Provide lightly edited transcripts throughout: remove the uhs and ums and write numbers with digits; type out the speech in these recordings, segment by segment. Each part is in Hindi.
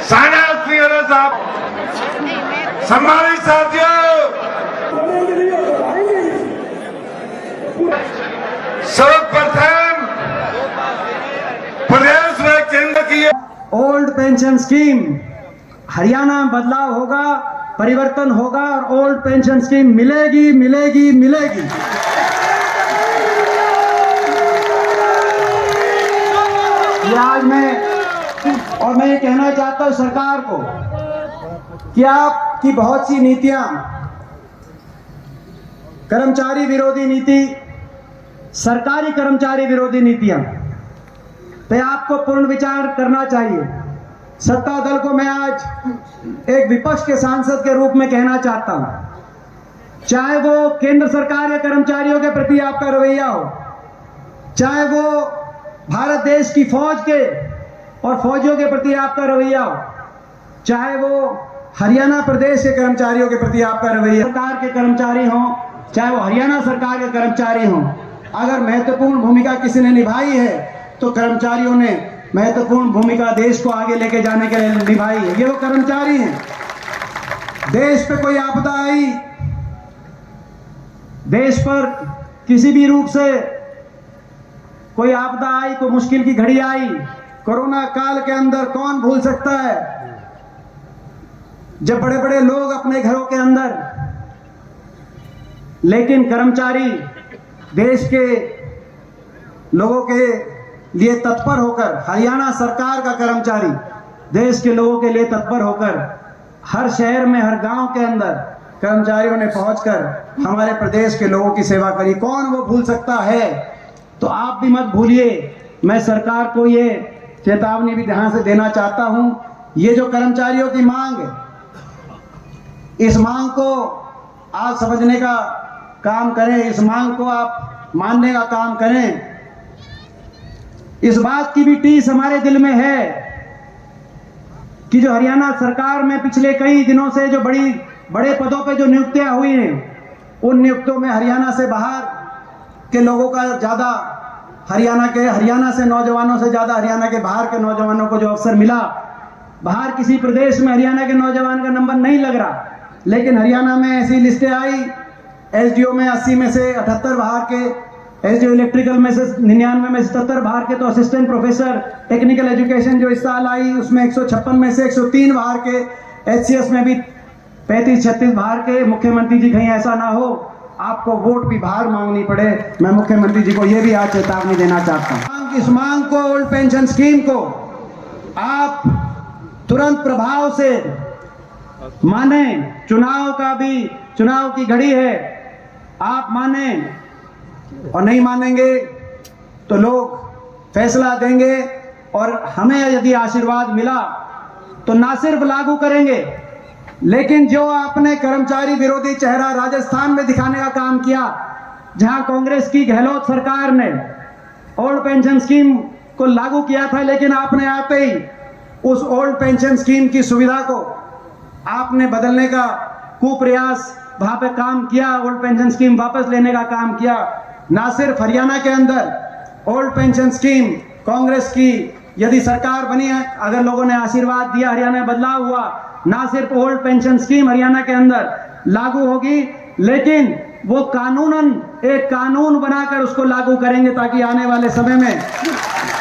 साहब, सम्मानित साथियों, सर्वप्रथम प्रदेश में केंद्र की ओल्ड पेंशन स्कीम, हरियाणा में बदलाव होगा, परिवर्तन होगा और ओल्ड पेंशन स्कीम मिलेगी मिलेगी मिलेगी। ये आज मैं ये कहना चाहता हूं सरकार को कि आपकी बहुत सी नीतियां, कर्मचारी विरोधी नीति, सरकारी कर्मचारी विरोधी नीतियां पे आपको पूर्ण विचार करना चाहिए। सत्ता दल को मैं आज एक विपक्ष के सांसद के रूप में कहना चाहता हूं, चाहे वो केंद्र सरकार के कर्मचारियों के प्रति आपका रवैया हो, चाहे वो भारत देश की फौज के और फौजियों के प्रति आपका रवैया हो, चाहे वो हरियाणा प्रदेश के कर्मचारियों के प्रति आपका रवैया, सरकार के कर्मचारी हों चाहे वो हरियाणा सरकार के कर्मचारी हों, अगर महत्वपूर्ण भूमिका किसी ने निभाई है तो कर्मचारियों ने महत्वपूर्ण भूमिका देश को आगे लेके जाने के लिए निभाई है। ये वो कर्मचारी हैं। देश पे कोई आपदा आई, देश पर किसी भी रूप से कोई आपदा आई, कोई मुश्किल की घड़ी आई, कोरोना काल के अंदर कौन भूल सकता है जब बड़े बड़े लोग अपने घरों के अंदर, लेकिन कर्मचारी देश के लोगों के लिए तत्पर होकर, हरियाणा सरकार का कर्मचारी देश के लोगों के लिए तत्पर होकर हर शहर में, हर गांव के अंदर कर्मचारियों ने पहुंचकर हमारे प्रदेश के लोगों की सेवा करी। कौन वो भूल सकता है? तो आप भी मत भूलिए। मैं सरकार को ये चेतावनी भी ध्यान से देना चाहता हूं, ये जो कर्मचारियों की मांग है, इस मांग को आप समझने का काम करें, इस मांग को आप मानने का काम करें। इस बात की भी टीस हमारे दिल में है कि जो हरियाणा सरकार में पिछले कई दिनों से जो बड़े पदों पे जो नियुक्तियां हुई हैं, उन नियुक्तियों में हरियाणा से बाहर के लोगों का ज्यादा, हरियाणा से नौजवानों से ज्यादा हरियाणा के बाहर के नौजवानों को जो अवसर मिला, बाहर किसी प्रदेश में हरियाणा के नौजवान का नंबर नहीं लग रहा, लेकिन हरियाणा में ऐसी लिस्टें आई, एसडीओ में 80 में से 78 बाहर के, एसडीओ इलेक्ट्रिकल में से 99 में से 77 बाहर के, तो असिस्टेंट प्रोफेसर टेक्निकल एजुकेशन जो इस साल आई उसमें 156 में से 103 बाहर के, एचसीएस में भी 35-36 बाहर के। मुख्यमंत्री जी कहीं ऐसा ना हो आपको वोट भी बाहर मांगनी पड़े, मैं मुख्यमंत्री जी को यह भी आज चेतावनी देना चाहता हूं। इस मांग को, ओल्ड पेंशन स्कीम को आप तुरंत प्रभाव से माने। चुनाव की घड़ी है, आप माने, और नहीं मानेंगे तो लोग फैसला देंगे, और हमें यदि आशीर्वाद मिला तो ना सिर्फ लागू करेंगे, लेकिन जो आपने कर्मचारी विरोधी चेहरा राजस्थान में दिखाने का काम किया, जहां कांग्रेस की गहलोत सरकार ने ओल्ड पेंशन स्कीम को लागू किया था, लेकिन आपने आते ही उस ओल्ड पेंशन स्कीम की सुविधा को आपने बदलने का कुप्रयास वहां पे काम किया, ओल्ड पेंशन स्कीम वापस लेने का काम किया। ना सिर्फ हरियाणा के अंदर ओल्ड पेंशन स्कीम कांग्रेस की यदि सरकार बनी है, अगर लोगों ने आशीर्वाद दिया, हरियाणा में बदलाव हुआ, ना सिर्फ ओल्ड पेंशन स्कीम हरियाणा के अंदर लागू होगी, लेकिन वो कानूनन एक कानून बनाकर उसको लागू करेंगे ताकि आने वाले समय में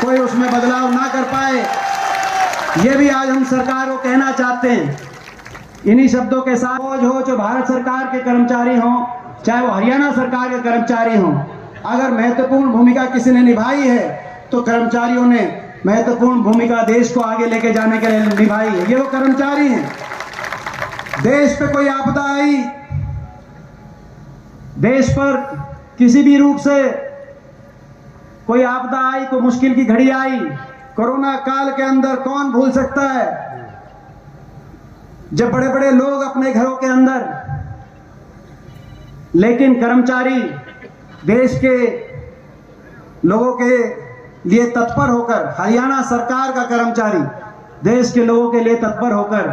कोई उसमें बदलाव ना कर पाए। ये भी आज हम सरकार को कहना चाहते हैं। इन्हीं शब्दों के साथ, फौज हो, जो भारत सरकार के कर्मचारी हों चाहे वो हरियाणा सरकार के कर्मचारी हों, अगर महत्वपूर्ण भूमिका किसी ने निभाई है तो कर्मचारियों ने महत्वपूर्ण भूमिका देश को आगे लेके जाने के लिए निभाई है। ये वो कर्मचारी हैं। देश पे कोई आपदा आई, देश पर किसी भी रूप से कोई आपदा आई, कोई मुश्किल की घड़ी आई, कोरोना काल के अंदर कौन भूल सकता है जब बड़े बड़े लोग अपने घरों के अंदर, लेकिन कर्मचारी देश के लोगों के लिए तत्पर होकर, हरियाणा सरकार का कर्मचारी देश के लोगों के लिए तत्पर होकर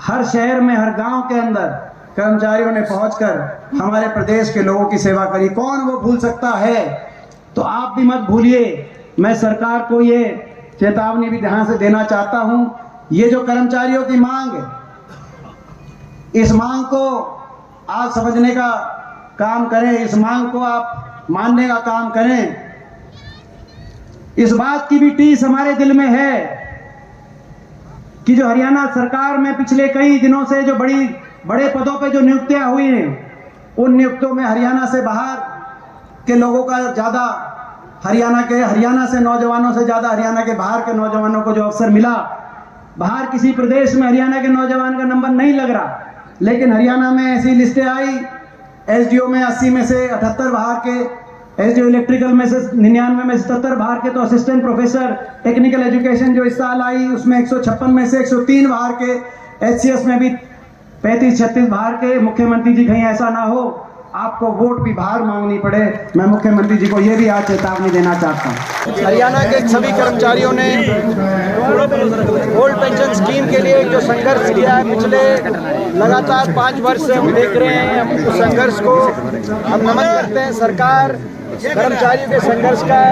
हर शहर में, हर गांव के अंदर कर्मचारियों ने पहुंचकर हमारे प्रदेश के लोगों की सेवा करी। कौन वो भूल सकता है? तो आप भी मत भूलिए। मैं सरकार को ये चेतावनी भी ध्यान से देना चाहता हूं, ये जो कर्मचारियों की मांग है, इस मांग को आप समझने का काम करें, इस मांग को आप मानने का काम करें। इस बात की भी टीस हमारे दिल में है कि जो हरियाणा सरकार में पिछले कई दिनों से जो बड़े पदों पे जो नियुक्तियां हुई हैं, उन नियुक्तियों में हरियाणा से बाहर के लोगों का ज़्यादा, हरियाणा से नौजवानों से ज़्यादा हरियाणा के बाहर के नौजवानों को जो अवसर मिला, बाहर किसी प्रदेश में हरियाणा के नौजवान का नंबर नहीं लग रहा, लेकिन हरियाणा में ऐसी लिस्टें आई, एसडीओ में 80 में से 78 बाहर के, एसडीओ इलेक्ट्रिकल में से 99 में से 77 बाहर के, तो असिस्टेंट प्रोफेसर टेक्निकल एजुकेशन जो इस साल आई उसमें 156 में से 103 बाहर के, एचसीएस में भी 35-36 बाहर के। मुख्यमंत्री जी कहीं ऐसा ना हो आपको वोट भी बाहर मांगनी पड़े, मैं मुख्यमंत्री जी को ये भी आज चेतावनी देना चाहता हूँ। हरियाणा के सभी कर्मचारियों ने ओल्ड पेंशन स्कीम के लिए जो संघर्ष किया है पिछले लगातार 5 वर्ष से हम देख रहे हैं, हम उस संघर्ष को हम नमन करते हैं। सरकार कर्मचारियों के संघर्ष का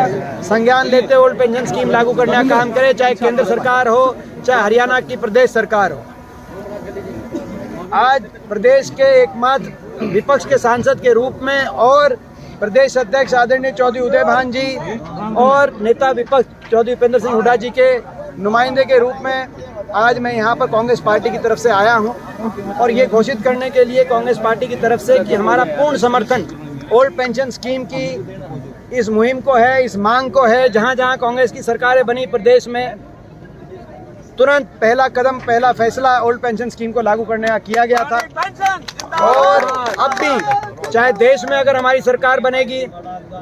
संज्ञान लेते ओल्ड पेंशन स्कीम लागू करने का काम करे, चाहे केंद्र सरकार हो चाहे हरियाणा की प्रदेश सरकार हो। आज प्रदेश के एकमात्र विपक्ष के सांसद के रूप में और प्रदेश अध्यक्ष आदरणीय चौधरी उदय भान जी और नेता विपक्ष चौधरी उपेंद्र सिंह हुड्डा जी के नुमाइंदे के रूप में आज मैं यहाँ पर कांग्रेस पार्टी की तरफ से आया हूँ और ये घोषित करने के लिए कांग्रेस पार्टी की तरफ से कि हमारा पूर्ण समर्थन ओल्ड पेंशन स्कीम की इस मुहिम को है, इस मांग को है। जहाँ जहाँ कांग्रेस की सरकारें बनी प्रदेश में, तुरंत पहला कदम, पहला फैसला ओल्ड पेंशन स्कीम को लागू करने का किया गया था। और अब भी चाहे देश में अगर हमारी सरकार बनेगी,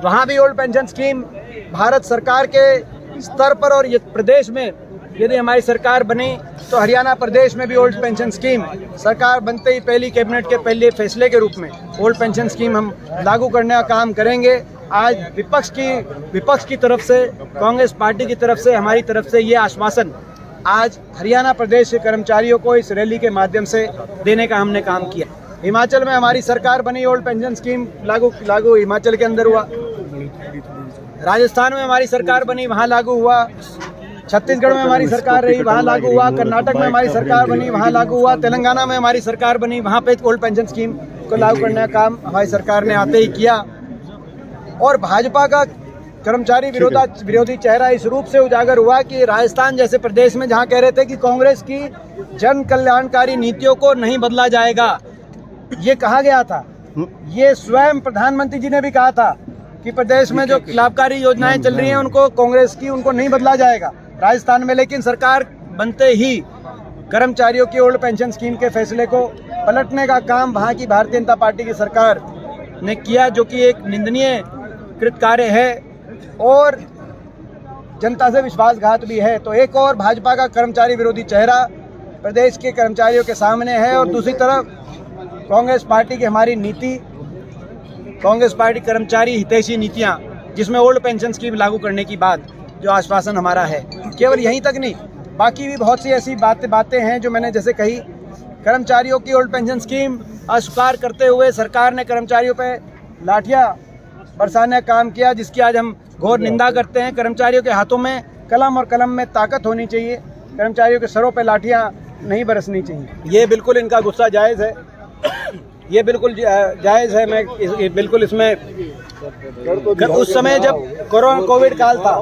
वहाँ भी ओल्ड पेंशन स्कीम भारत सरकार के स्तर पर, और ये प्रदेश में यदि हमारी सरकार बनी तो हरियाणा प्रदेश में भी ओल्ड पेंशन स्कीम सरकार बनते ही पहली कैबिनेट के पहले फैसले के रूप में ओल्ड पेंशन स्कीम हम लागू करने का काम करेंगे। आज विपक्ष की तरफ से, कांग्रेस पार्टी की तरफ से, हमारी तरफ से ये आश्वासन आज हरियाणा प्रदेश के कर्मचारियों को इस रैली के माध्यम से देने का हमने काम किया। हिमाचल में हमारी सरकार बनी, ओल्ड पेंशन स्कीम लागू हिमाचल के अंदर हुआ। राजस्थान में हमारी सरकार बनी, वहाँ लागू हुआ। छत्तीसगढ़ में हमारी सरकार रही, वहाँ लागू हुआ। कर्नाटक में हमारी सरकार बनी, वहाँ लागू हुआ। तेलंगाना में हमारी सरकार बनी, वहाँ पे ओल्ड पेंशन स्कीम को लागू करने का काम हमारी सरकार ने आते ही किया। और भाजपा का कर्मचारी विरोधी चेहरा इस रूप से उजागर हुआ कि राजस्थान जैसे प्रदेश में जहां कह रहे थे कि कांग्रेस की जन कल्याणकारी नीतियों को नहीं बदला जाएगा, ये कहा गया था। ये स्वयं प्रधानमंत्री जी ने भी कहा था कि प्रदेश में जो लाभकारी योजनाएं चल रही हैं उनको कांग्रेस की, उनको नहीं बदला जाएगा राजस्थान में। लेकिन सरकार बनते ही कर्मचारियों की ओल्ड पेंशन स्कीम के फैसले को पलटने का काम वहाँ की भारतीय जनता पार्टी की सरकार ने किया, जो कि एक निंदनीय कृत कार्य है और जनता से विश्वासघात भी है। तो एक और भाजपा का कर्मचारी विरोधी चेहरा प्रदेश के कर्मचारियों के सामने है और दूसरी तरफ कांग्रेस पार्टी की हमारी नीति, कांग्रेस पार्टी कर्मचारी हितैषी नीतियां, जिसमें ओल्ड पेंशन स्कीम लागू करने की बात जो आश्वासन हमारा है। केवल यहीं तक नहीं, बाकी भी बहुत सी ऐसी बातें हैं जो मैंने जैसे कही। कर्मचारियों की ओल्ड पेंशन स्कीम अस्वीकार करते हुए सरकार ने कर्मचारियों पर लाठियाँ बरसाने का काम किया, जिसकी आज हम घोर निंदा करते हैं। कर्मचारियों के हाथों में कलम और कलम में ताकत होनी चाहिए, कर्मचारियों के सरों पे लाठियां नहीं बरसनी चाहिए। ये बिल्कुल इनका गुस्सा जायज़ है, ये बिल्कुल जायज़ है। मैं बिल्कुल इसमें उस समय जब कोविड काल था,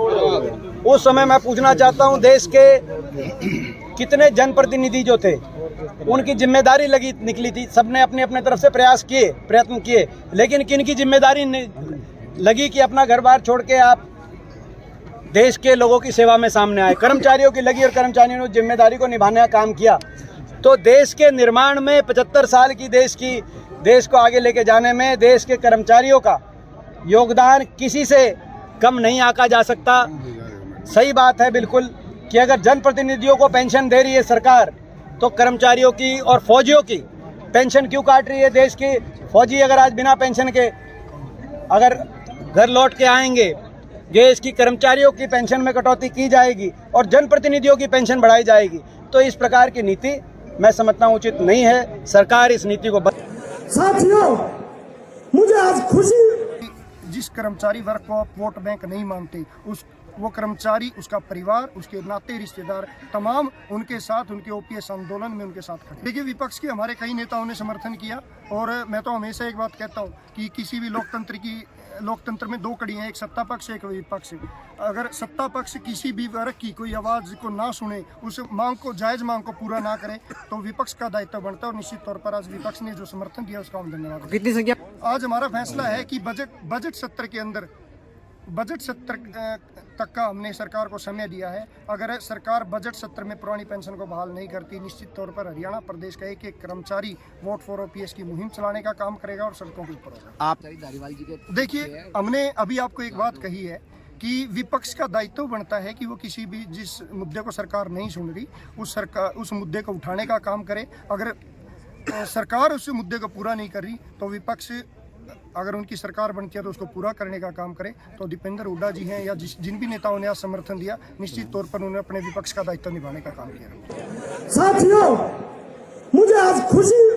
उस समय मैं पूछना चाहता हूँ, देश के कितने जनप्रतिनिधि जो थे उनकी जिम्मेदारी निकली थी, सबने अपने अपने तरफ से प्रयत्न किए, लेकिन किनकी जिम्मेदारी लगी कि अपना घर बार छोड़ के आप देश के लोगों की सेवा में सामने आए। कर्मचारियों की लगी और कर्मचारियों ने जिम्मेदारी को निभाने का काम किया। तो देश के निर्माण में 75 साल की देश को आगे लेके जाने में देश के कर्मचारियों का योगदान किसी से कम नहीं आंका जा सकता। सही बात है बिल्कुल कि अगर जनप्रतिनिधियों को पेंशन दे रही है सरकार, तो कर्मचारियों की और फौजियों की पेंशन क्यों काट रही है? देश के फौजी अगर आज बिना पेंशन के अगर घर लौट के आएंगे, देश की कर्मचारियों की पेंशन में कटौती की जाएगी और जनप्रतिनिधियों की पेंशन बढ़ाई जाएगी, तो इस प्रकार की नीति मैं समझता हूँ उचित नहीं है। सरकार इस नीति को साथियों, मुझे आज खुशी, जिस कर्मचारी वर्ग को आप वोट बैंक नहीं मानते, वो कर्मचारी, उसका परिवार, उसके नाते रिश्तेदार तमाम उनके साथ, उनके ओपीएस आंदोलन में उनके साथ खड़े। देखिए, विपक्ष के हमारे कई नेताओं ने समर्थन किया और मैं तो हमेशा एक बात कहता हूँ कि किसी भी लोकतंत्र में दो कड़ियाँ, एक सत्ता पक्ष, एक विपक्ष। अगर सत्ता पक्ष किसी भी वर्ग की कोई आवाज़ को ना सुने, उस मांग को, जायज़ मांग को पूरा ना करे, तो विपक्ष का दायित्व बनता है। और निश्चित तौर पर आज विपक्ष ने जो समर्थन दिया उसका हम धन्यवाद। कितनी संख्या? आज हमारा फैसला है कि बजट सत्र के अंदर, बजट सत्र तक का हमने सरकार को समय दिया है। अगर सरकार बजट सत्र में पुरानी पेंशन को बहाल नहीं करती, निश्चित तौर पर हरियाणा प्रदेश का एक एक कर्मचारी वोट फॉर ओपीएस की मुहिम चलाने का काम करेगा और सड़कों के ऊपर होगा। आप देखिए, हमने अभी आपको एक बात कही है कि विपक्ष का दायित्व बनता है कि वो किसी भी जिस मुद्दे को सरकार नहीं सुन रही, उस मुद्दे को उठाने का काम करे। अगर सरकार उस मुद्दे को पूरा नहीं कर रही तो विपक्ष, अगर उनकी सरकार बनती है तो उसको पूरा करने का काम करे। तो दीपेंद्र हुड्डा जी हैं या जिन भी नेताओं ने आज समर्थन दिया, निश्चित तौर पर उन्होंने अपने विपक्ष का दायित्व निभाने का काम किया। साथियों, मुझे आज खुशी